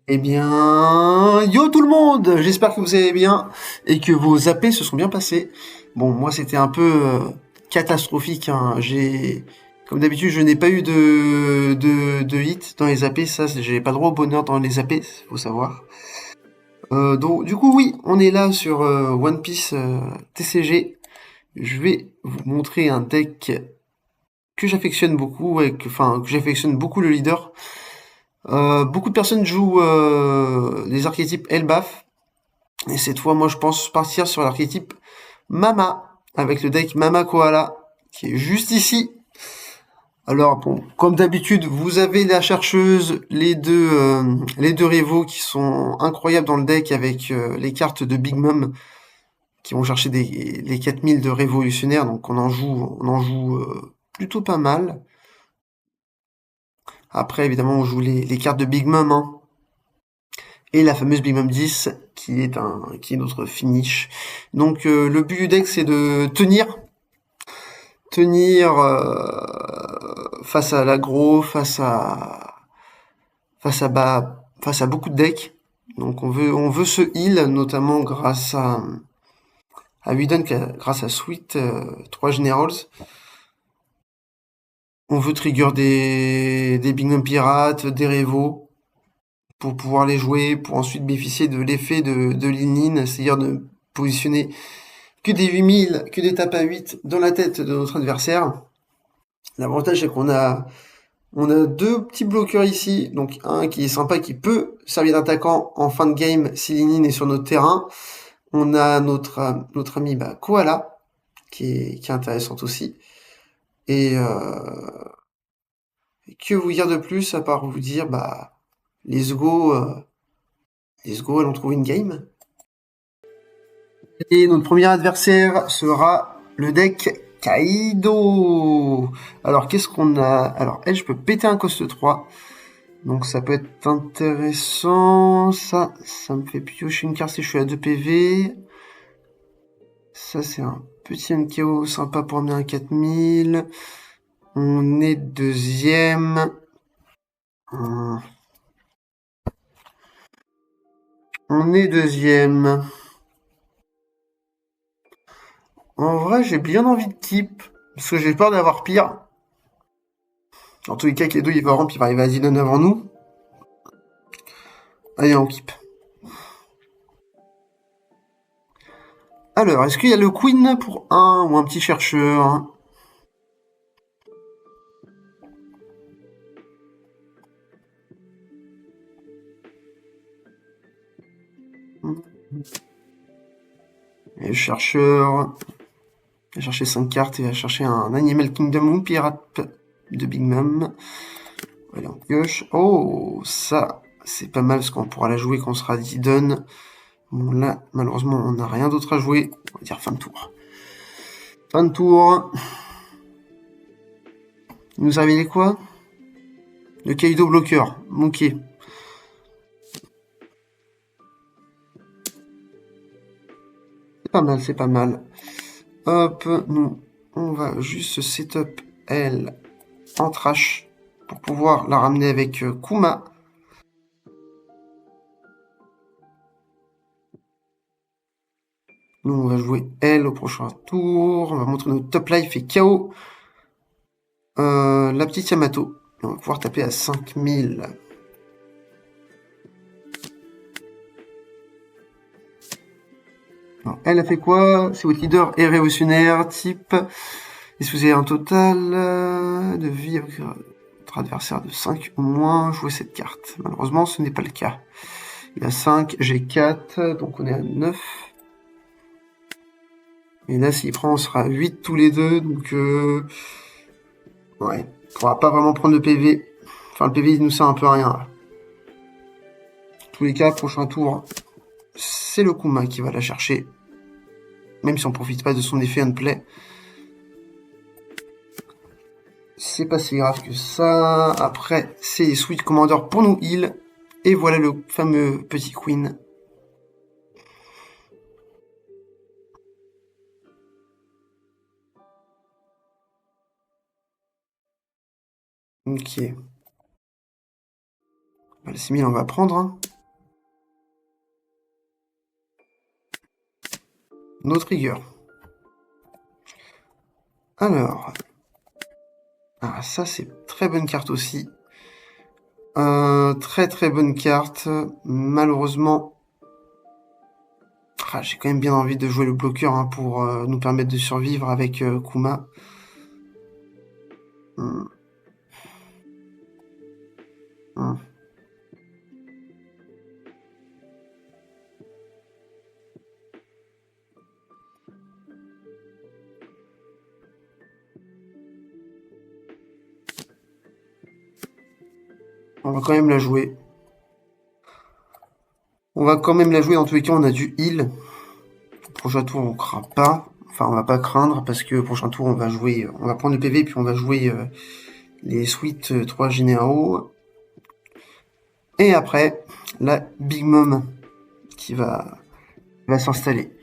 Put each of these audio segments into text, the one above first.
Eh bien, yo tout le monde! J'espère que vous allez bien et que vos AP se sont bien passés. Bon, moi c'était un peu catastrophique, hein. Comme d'habitude, je n'ai pas eu de hit dans les AP. Ça, j'ai pas le droit au bonheur dans les AP, faut savoir. Donc, du coup, oui, on est là sur One Piece TCG. Je vais vous montrer un deck que j'affectionne beaucoup, que j'affectionne beaucoup le leader. Beaucoup de personnes jouent les archétypes Elbaf. Et cette fois, moi, je pense partir sur l'archétype Mama, avec le deck Mama Koala, qui est juste ici. Alors, bon, comme d'habitude, vous avez la chercheuse, les deux rivaux qui sont incroyables dans le deck avec les cartes de Big Mom qui vont chercher les 4000 de révolutionnaire, donc on en joue plutôt pas mal. Après, évidemment, on joue les cartes de Big Mom, hein, et la fameuse Big Mom 10 qui est notre finish. Donc le but du deck c'est de tenir face à l'aggro, face à beaucoup de decks. Donc on veut se heal notamment à Whedon, grâce à Sweet 3 Generals. On veut trigger des Big Mom Pirates, des Revo, pour pouvoir les jouer, pour ensuite bénéficier de l'effet de Lin-Lin, c'est-à-dire de positionner que des 8000, que des tapes à 8 dans la tête de notre adversaire. L'avantage c'est on a deux petits bloqueurs ici, donc un qui est sympa, qui peut servir d'attaquant en fin de game si Lin-Lin est sur notre terrain. On a notre ami Koala, qui est intéressante aussi. Et que vous dire de plus à part vous dire let's go, allons trouver une game. Et notre premier adversaire sera le deck Kaido. Alors, qu'est-ce qu'on a? Alors, elle, je peux péter un coste 3. Donc, ça peut être intéressant. Ça me fait piocher une carte si je suis à 2 PV. Ça, c'est un petit NKO sympa pour amener un 4000. On est deuxième. On est deuxième. En vrai, j'ai bien envie de keep. Parce que j'ai peur d'avoir pire. En tous les cas, Kaido, il va ramp, il va arriver à Zidane avant nous. Allez, on keep. Alors, est-ce qu'il y a le Queen pour un ou un petit chercheur? Et le chercheur, il va chercher 5 cartes et il va chercher un Animal Kingdom ou Pirate de Big Mom. Allez, on pioche. Oh, ça, c'est pas mal parce qu'on pourra la jouer quand on sera Zidane. Bon, là, malheureusement, on n'a rien d'autre à jouer. On va dire fin de tour. Fin de tour. Il nous a révélé quoi? Le Kaido bloqueur. Ok. C'est pas mal, c'est pas mal. Hop, nous, on va juste setup elle en trash pour pouvoir la ramener avec Kuma. Nous, on va jouer elle au prochain tour. On va montrer notre top life et KO. La petite Yamato. On va pouvoir taper à 5000. Alors, elle a fait quoi? C'est votre leader et révolutionnaire, type. Est-ce que vous avez un total de vie avec votre adversaire de 5 ou moins? Jouer cette carte. Malheureusement, ce n'est pas le cas. Il a 5, j'ai 4, donc on est à 9. Et là, s'il prend, on sera à 8 tous les deux, donc ouais, on pourra pas vraiment prendre le PV. Enfin, le PV, il nous sert un peu à rien, là. En tous les cas, prochain tour, c'est le Kuma qui va la chercher. Même si on profite pas de son effet unplay. C'est pas si grave que ça. Après, c'est les Sweet Commander pour nous heal. Et voilà le fameux petit Queen. Ok. Le 6000, on va prendre. Hein. No trigger. Alors. Ah, ça, c'est très bonne carte aussi. Très très bonne carte. Malheureusement, j'ai quand même bien envie de jouer le bloqueur hein, pour nous permettre de survivre avec Kuma. Hmm. Hmm. On va quand même la jouer. On va quand même la jouer. Dans tous les cas, on a du heal. Prochain tour, on craint pas. Enfin, on va pas craindre parce que prochain tour, on va jouer. On va prendre le PV puis on va jouer les suites 3 généraux. Et après, la Big Mom qui va s'installer.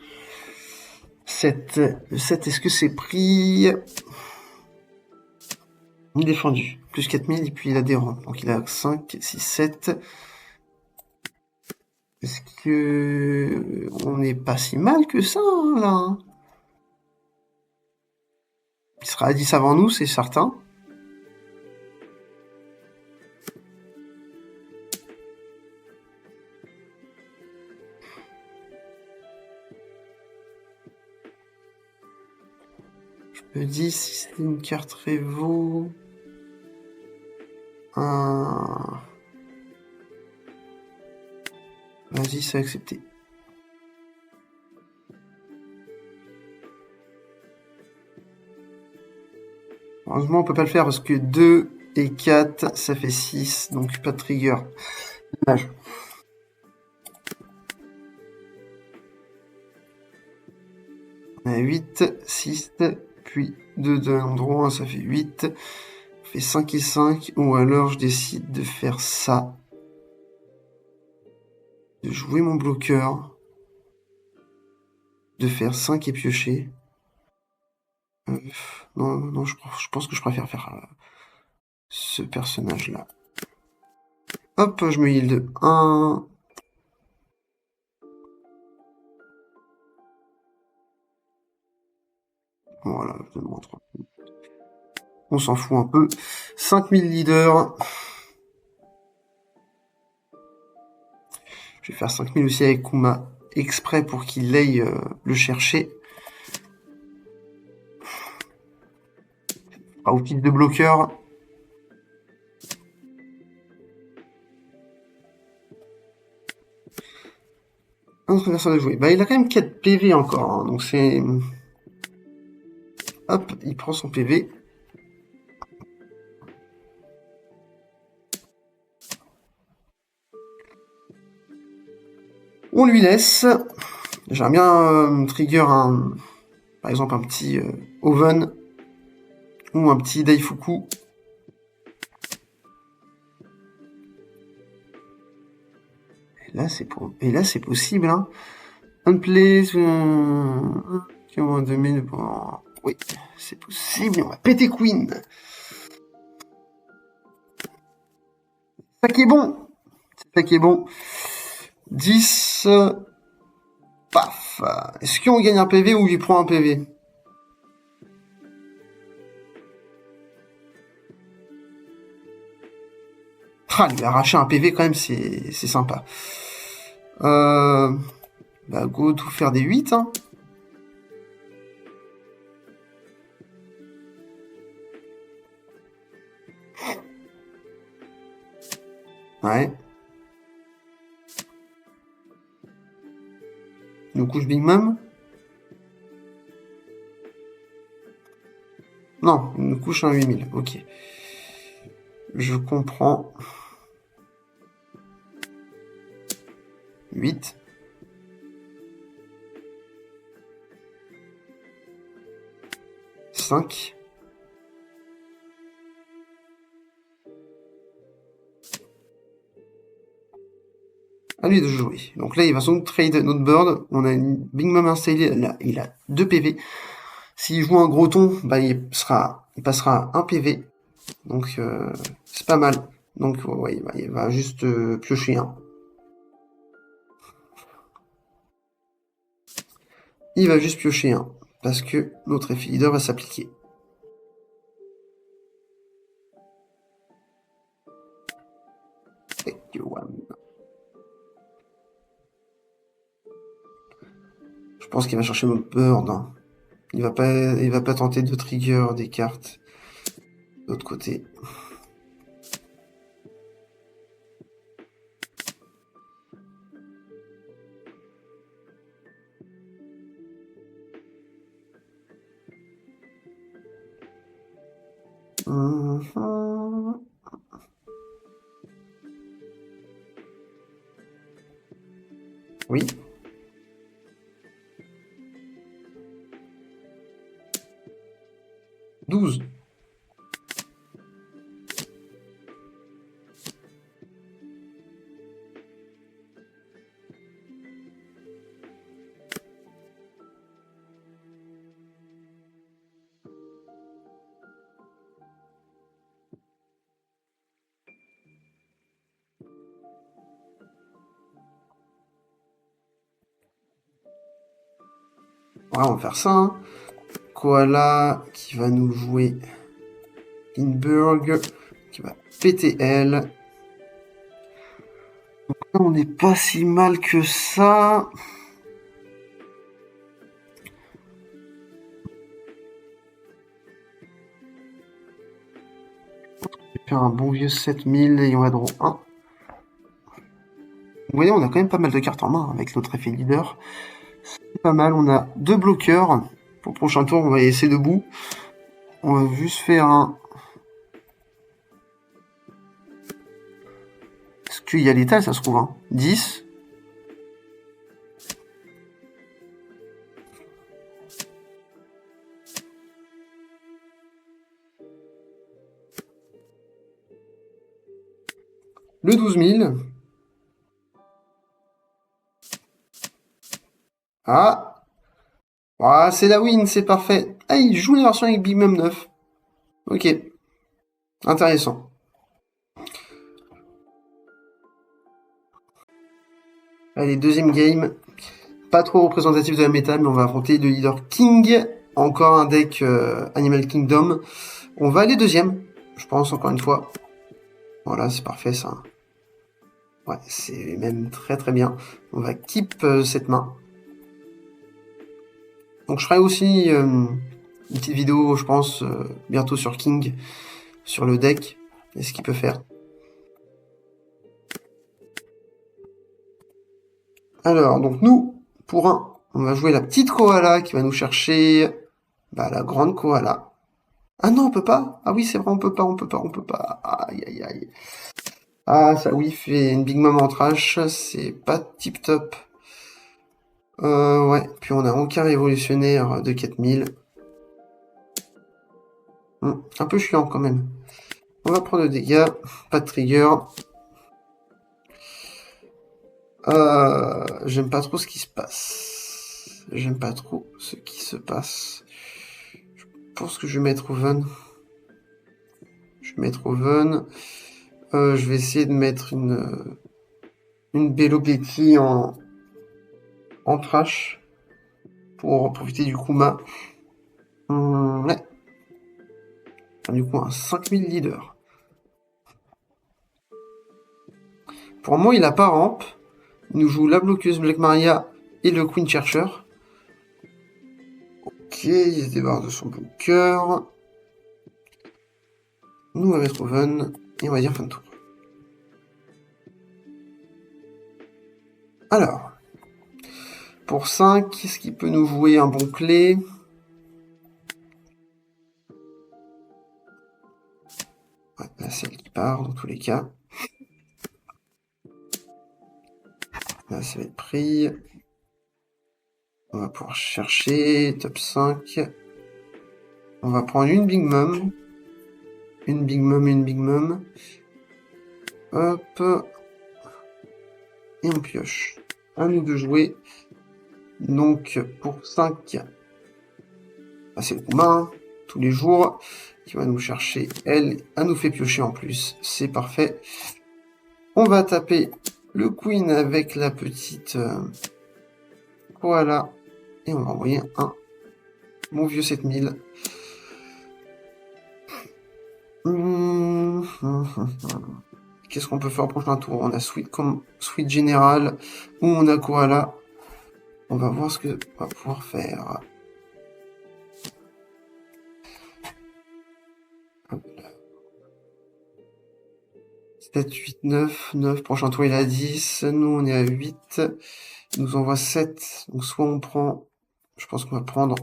7, est-ce que c'est pris? Défendu. Plus 4000 et puis il a des rangs. Donc il a 5, 6, 7. Est-ce que on n'est pas si mal que ça, hein, là? Il sera à 10 avant nous, c'est certain. Je me dis si c'est une carte Révo. Vas-y, c'est accepté. Heureusement, on peut pas le faire parce que 2 et 4, ça fait 6, donc pas de trigger. Dommage. On a 8, 6, puis 2 de l'endroit, ça fait 8. On fait 5 et 5, ou alors je décide de faire ça. De jouer mon bloqueur. De faire 5 et piocher. Non, je pense que je préfère faire ce personnage-là. Hop, je me heal de 1. Voilà, je donne moins 3. On s'en fout un peu. 5000 leaders. Je vais faire 5000 aussi avec Kuma, exprès pour qu'il aille le chercher. Outfit de bloqueur. Un autre personne à jouer. Bah, il a quand même 4 PV encore, hein, donc c'est... Hop, il prend son PV. On lui laisse. J'aimerais bien trigger par exemple un petit Oven ou un petit Daifuku. Et là, c'est possible, hein. Unplay, qui ont 2000 pour... Oui, c'est possible, on va péter Queen. Ça qui est bon. C'est ça qui est bon. 10. Paf. Est-ce qu'on gagne un PV ou il prend un PV? Ah, lui arracher un PV quand même, c'est sympa. Bah, go tout faire des 8, hein. Ouais. Nous couche Big Mom. Non, il nous couche un 8000, ok. Je comprends. 8. 5. À lui de jouer. Donc là, il va sans doute trade notre bird. On a une Big Mom installée. Là, il a 2 PV. S'il joue un gros ton, bah, il passera un PV. Donc, c'est pas mal. Donc, ouais, il va juste piocher un. il va juste piocher un, parce que notre effet leader va s'appliquer. Je pense qu'il va chercher notre bird. Hein. Il va pas tenter de trigger des cartes de l'autre côté. Oui. « 12. Ouais, on va faire ça. Hein. Koala qui va nous jouer Lindbergh, qui va péter elle. Donc là, on n'est pas si mal que ça. Je vais faire un bon vieux 7000 et on va draw 1. Vous voyez, on a quand même pas mal de cartes en main avec notre effet leader. C'est pas mal, on a 2 bloqueurs. Pour le prochain tour, on va essayer debout. On va juste faire un... Est-ce qu'il y a l'étal, ça se trouve, hein 10. Le 12 000. Ah, ah c'est la win, c'est parfait. Ah, il joue la version avec Big Mom 9. Ok. Intéressant. Allez, deuxième game. Pas trop représentatif de la méta, mais on va affronter le leader King. Encore un deck Animal Kingdom. On va aller deuxième, je pense, encore une fois. Voilà, c'est parfait ça. Ouais, c'est même très très bien. On va keep cette main. Donc je ferai aussi une petite vidéo, je pense, bientôt sur King, sur le deck, et ce qu'il peut faire. Alors, donc nous, pour un, on va jouer la petite koala qui va nous chercher la grande koala. Ah non, on peut pas. Ah oui, c'est vrai, on peut pas. Aïe, aïe, aïe. Ah, ça oui, fait une Big Mom en trash, c'est pas tip top. Ouais, puis on a aucun révolutionnaire de 4000. Un peu chiant quand même. On va prendre le dégât, pas de trigger. J'aime pas trop ce qui se passe. Je pense que je vais mettre Oven. Je vais essayer de mettre une Bello Betty en trash pour profiter du Kuma. Ouais. Enfin, du coup, un 5000 leader. Pour moi, il a pas ramp. Il nous joue la bloqueuse Black Maria et le Queen Chercher. Ok, il se débarre de son bloqueur. Nous, on va mettre Oven et on va dire fin de tour. Alors, pour 5, qu'est-ce qui peut nous jouer un bon clé? Ouais, la celle qui part, dans tous les cas. Là, ça va être pris. On va pouvoir chercher top 5. On va prendre une Big Mom. Une Big Mom. Hop. Et on pioche. À nous de jouer. Donc, pour 5, c'est le Kuma, tous les jours, qui va nous chercher. Elle nous fait piocher en plus. C'est parfait. On va taper le Queen avec la petite koala. Et on va envoyer un bon vieux 7000. Qu'est-ce qu'on peut faire au prochain tour? On a Sweet Général ou on a Koala. On va voir ce que on va pouvoir faire. 7, 8, 9, 9. Prochain tour, il a 10. Nous, on est à 8. Il nous envoie 7. Donc, soit on prend... Je pense qu'on va prendre...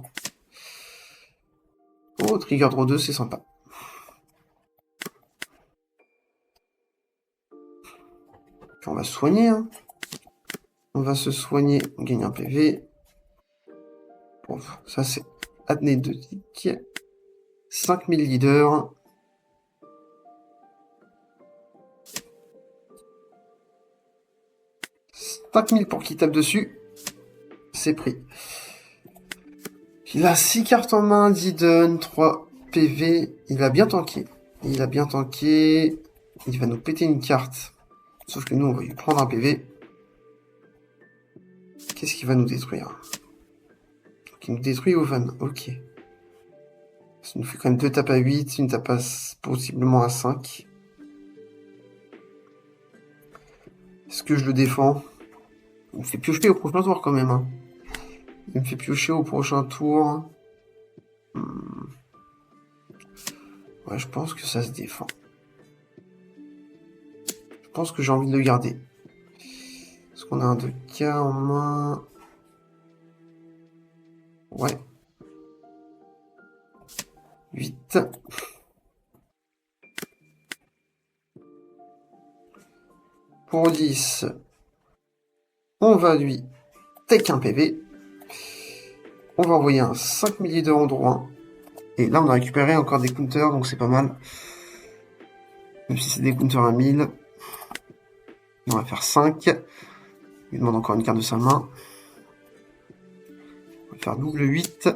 Oh, Trigger Draw 2, c'est sympa. Puis on va se soigner. Hein. On va se soigner. On gagne un PV. Bon, ça, c'est anecdotique. 5000 leaders. 5000 pour qu'il tape dessus. C'est pris. Il a 6 cartes en main, 10 dun, 3 PV. Il a bien tanké. Il a bien tanké. Il va nous péter une carte. Sauf que nous, on va lui prendre un PV. Qu'est-ce qu'il va nous détruire? Donc, il nous détruit Oven. Ok. Ça nous fait quand même 2 tapes à 8, une tape à possiblement à 5. Est-ce que je le défends? Il me fait piocher au prochain tour quand même. Hein. Il me fait piocher au prochain tour. Ouais, je pense que ça se défend. Je pense que j'ai envie de le garder. Est-ce qu'on a un 2K en main? Ouais. 8. Pour 10. On va lui take un PV. On va envoyer un 5000 leaders en droit. Et là, on a récupéré encore des counters, donc c'est pas mal. Même si c'est des counters à 1000. On va faire 5. Il lui demande encore une carte de sa main. On va faire double 8.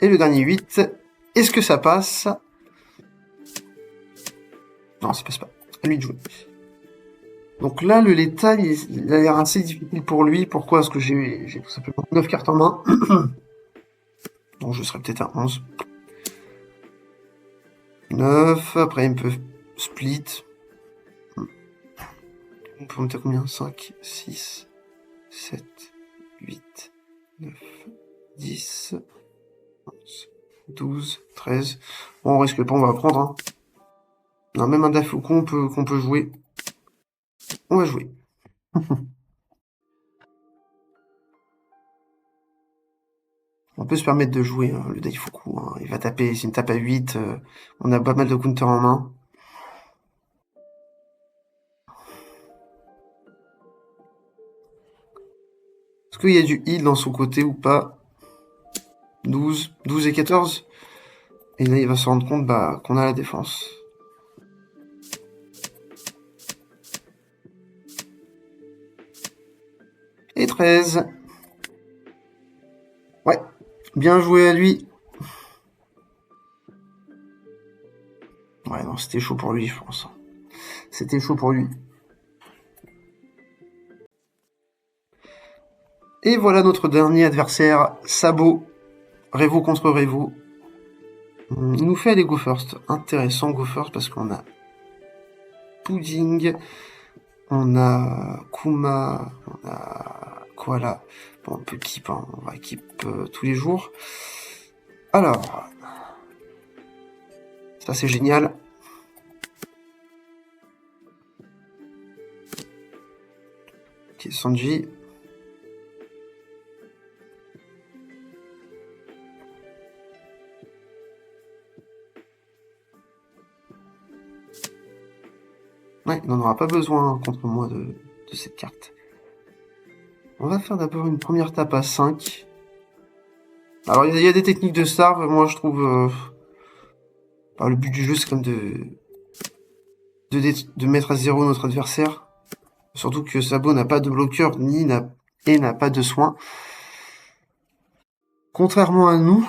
Et le dernier 8. Est-ce que ça passe? Non, ça passe pas. À lui de jouer. Donc là, le létal, il a l'air assez difficile pour lui. Pourquoi? Parce que j'ai tout simplement 9 cartes en main. Donc je serai peut-être à 11. 9. Après, il me peut split. On peut monter à combien? 5, 6, 7, 8, 9, 10, 11, 12, 13. Bon, on risque pas, on va prendre. Hein. On a même un Dafoucon qu'on peut jouer. On va jouer. On peut se permettre de jouer le Daifuku. Hein. Il va taper, c'est une tape à 8. On a pas mal de counters en main. Est-ce qu'il y a du heal dans son côté ou pas? 12, 12 et 14. Et là, il va se rendre compte qu'on a la défense. Et 13. Ouais, bien joué à lui. Ouais, non, c'était chaud pour lui, je pense. C'était chaud pour lui. Et voilà notre dernier adversaire, Sabo. Revo contre Revo. Il nous fait aller Go First. Intéressant, Go First, parce qu'on a Pudding, on a Kuma, on a Koala. Bon, on peut keep, hein. On va keep tous les jours. Alors, ça c'est génial. Ok, Sanji. Ouais, il n'en aura pas besoin contre moi de cette carte. On va faire d'abord une première tape à 5. Alors, il y a des techniques de starve. Moi, je trouve... le but du jeu, c'est comme de mettre à 0 notre adversaire. Surtout que Sabo n'a pas de bloqueur et n'a pas de soin. Contrairement à nous...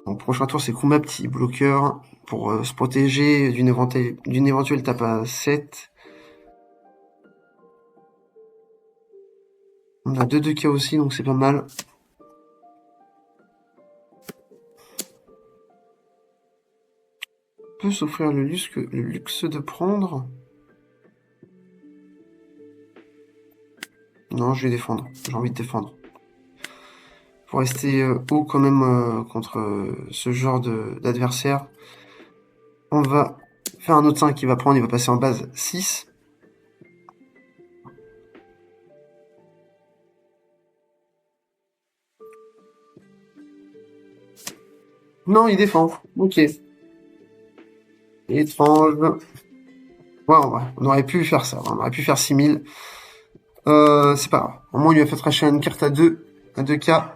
Donc prochain tour, c'est Kuma, petit bloqueur, pour se protéger d'une éventuelle tape à 7. On a 2-2K aussi, donc c'est pas mal. On peut s'offrir le luxe de prendre. Non, je vais défendre. J'ai envie de défendre. Pour rester haut quand même contre ce genre d'adversaire. On va faire un autre 5 qui va prendre, il va passer en base 6. Non, il défend. Ok. Étrange. Ouais, on aurait pu faire ça. On aurait pu faire 6000. C'est pas grave. Au moins, il lui a fait racheter une carte à 2K.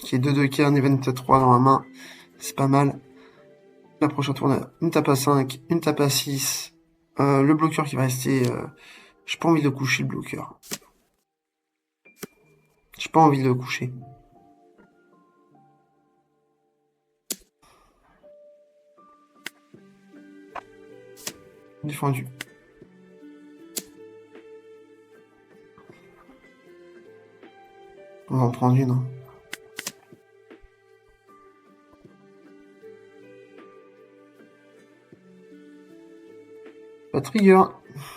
Qui est 2K, un event à 3 dans la main. C'est pas mal. La prochaine tour, on a une tape à 5, une tape à 6. Le bloqueur qui va rester... J'ai pas envie de le coucher, le bloqueur. J'ai pas envie de le coucher. Défendu. On va en prendre une. Hein. Pas de trigger.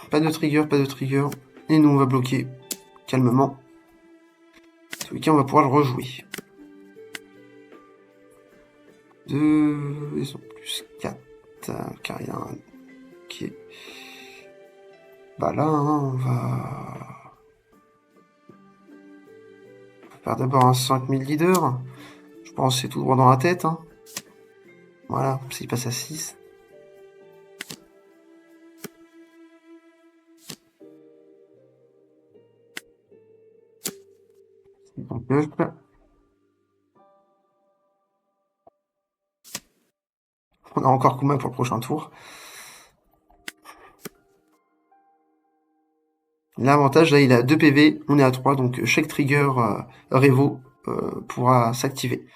Pas de trigger, pas de trigger. Et nous, on va bloquer calmement. En tous les cas, on va pouvoir le rejouer. 2... Ils ont plus 4. Car il y a un... Ok. Bah là, hein, on va faire d'abord un 5000 leader. Je pense que c'est tout droit dans la tête. Hein. Voilà, s'il passe à 6. Donc, on a encore Kuma pour le prochain tour. L'avantage, là, il a 2 PV, on est à 3, donc chaque trigger Revo pourra s'activer.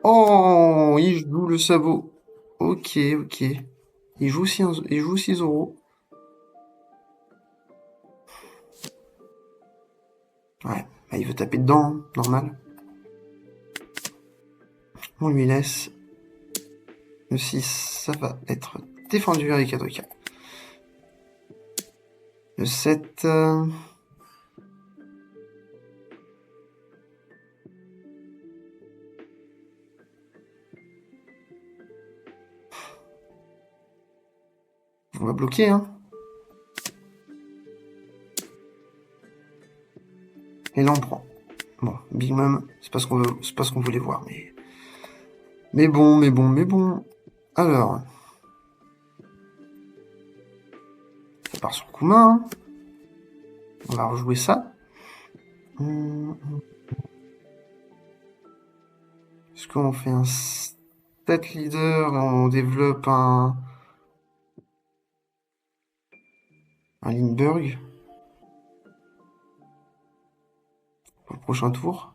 Oh, il joue le sabot. Ok, ok. Il joue 6 euros. Ouais, bah, il veut taper dedans, hein, normal. On lui laisse. Le 6, ça va être défendu avec 4K. Le 7... On va bloquer, hein. Et là, on prend. Bon, Big Mom, c'est pas ce qu'on voulait voir, mais... Mais bon. Alors... Ça part sur Kuma, hein. On va rejouer ça. Est-ce qu'on fait un stat leader et on développe un Lindbergh pour le prochain tour?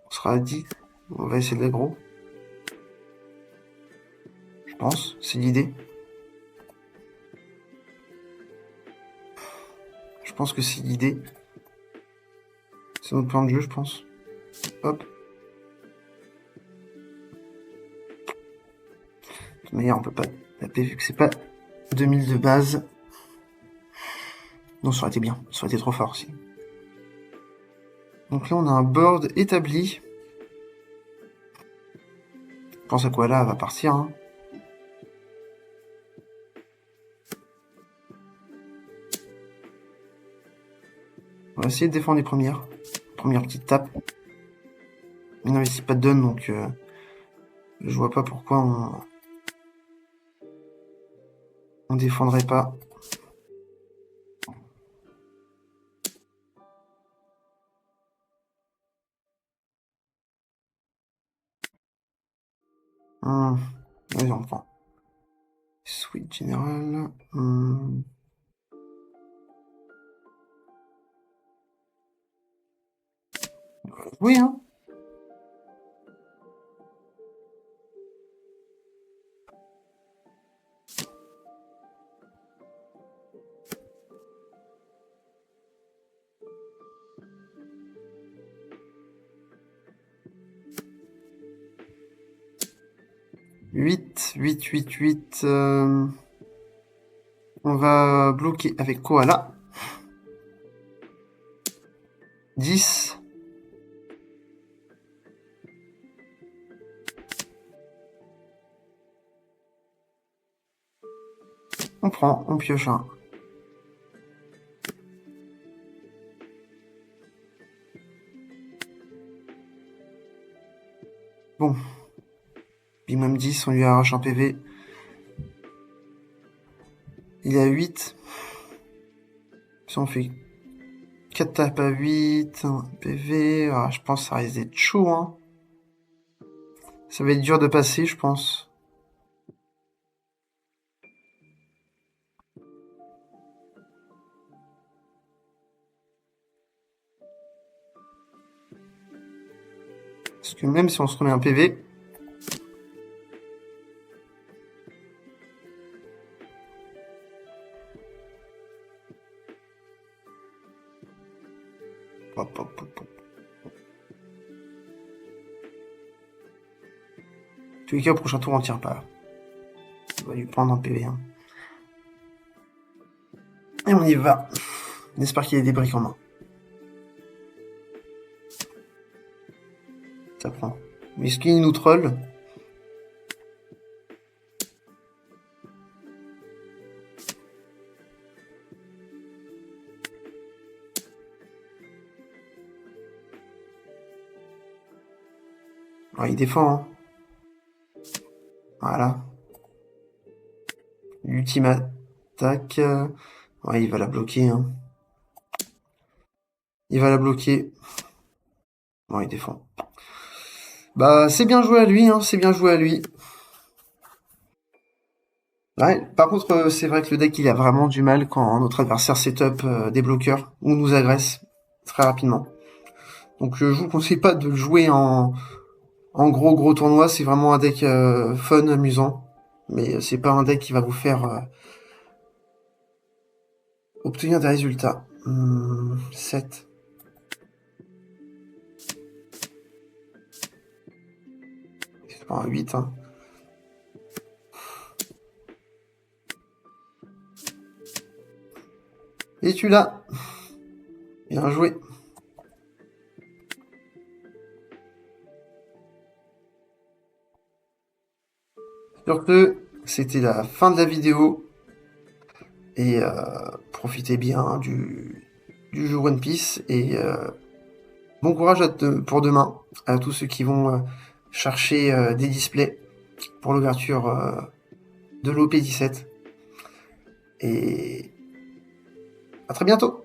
On sera à 10. On va essayer de l'aggro. Je pense, c'est l'idée. Je pense que c'est l'idée. C'est notre plan de jeu, je pense. Hop. De toute manière, on peut pas taper vu que c'est pas 2000 de base. Non, ça aurait été bien. Ça aurait été trop fort aussi. Donc là, on a un board établi. Je pense à quoi là, elle va partir. Hein. On va essayer de défendre les premières. Première petite tape. Il n'investit pas de donne, donc je vois pas pourquoi on défendrait pas. Vas-y, on prend. Sweet General. Oui, hein. Huit, 8, 8, 8. On va bloquer avec Koala. 10. On prend, on pioche un. Bon. Bimum 10, on lui arrache un PV. Il est à 8. Si on fait 4 tapes à 8, un PV, je pense que ça risque d'être chaud, hein. Ça va être dur de passer, je pense. Parce que même si on se remet un PV... Hop, hop, hop, hop. En tous les cas, au prochain tour, on tire pas. On va lui prendre un PV. Hein. Et on y va. On espère qu'il y a des briques en main. Ça prend. Mais est-ce qu'il nous troll? Il défend, hein. Voilà. L'ultime attaque. Ouais, il va la bloquer, hein. Il va la bloquer. Bon, il défend. Bah, c'est bien joué à lui, hein. C'est bien joué à lui. Ouais, par contre, c'est vrai que le deck, il a vraiment du mal quand notre adversaire setup des bloqueurs ou nous agresse très rapidement. Donc, je vous conseille pas de le jouer en gros tournoi. C'est vraiment un deck fun, amusant. Mais c'est pas un deck qui va vous faire obtenir des résultats. 7. C'est pas un 8, hein. Et tu l'as. Bien joué. Sur ce, c'était la fin de la vidéo. Et profitez bien du jeu One Piece. Et bon courage pour demain à tous ceux qui vont chercher des displays pour l'ouverture de l'OP17. Et à très bientôt.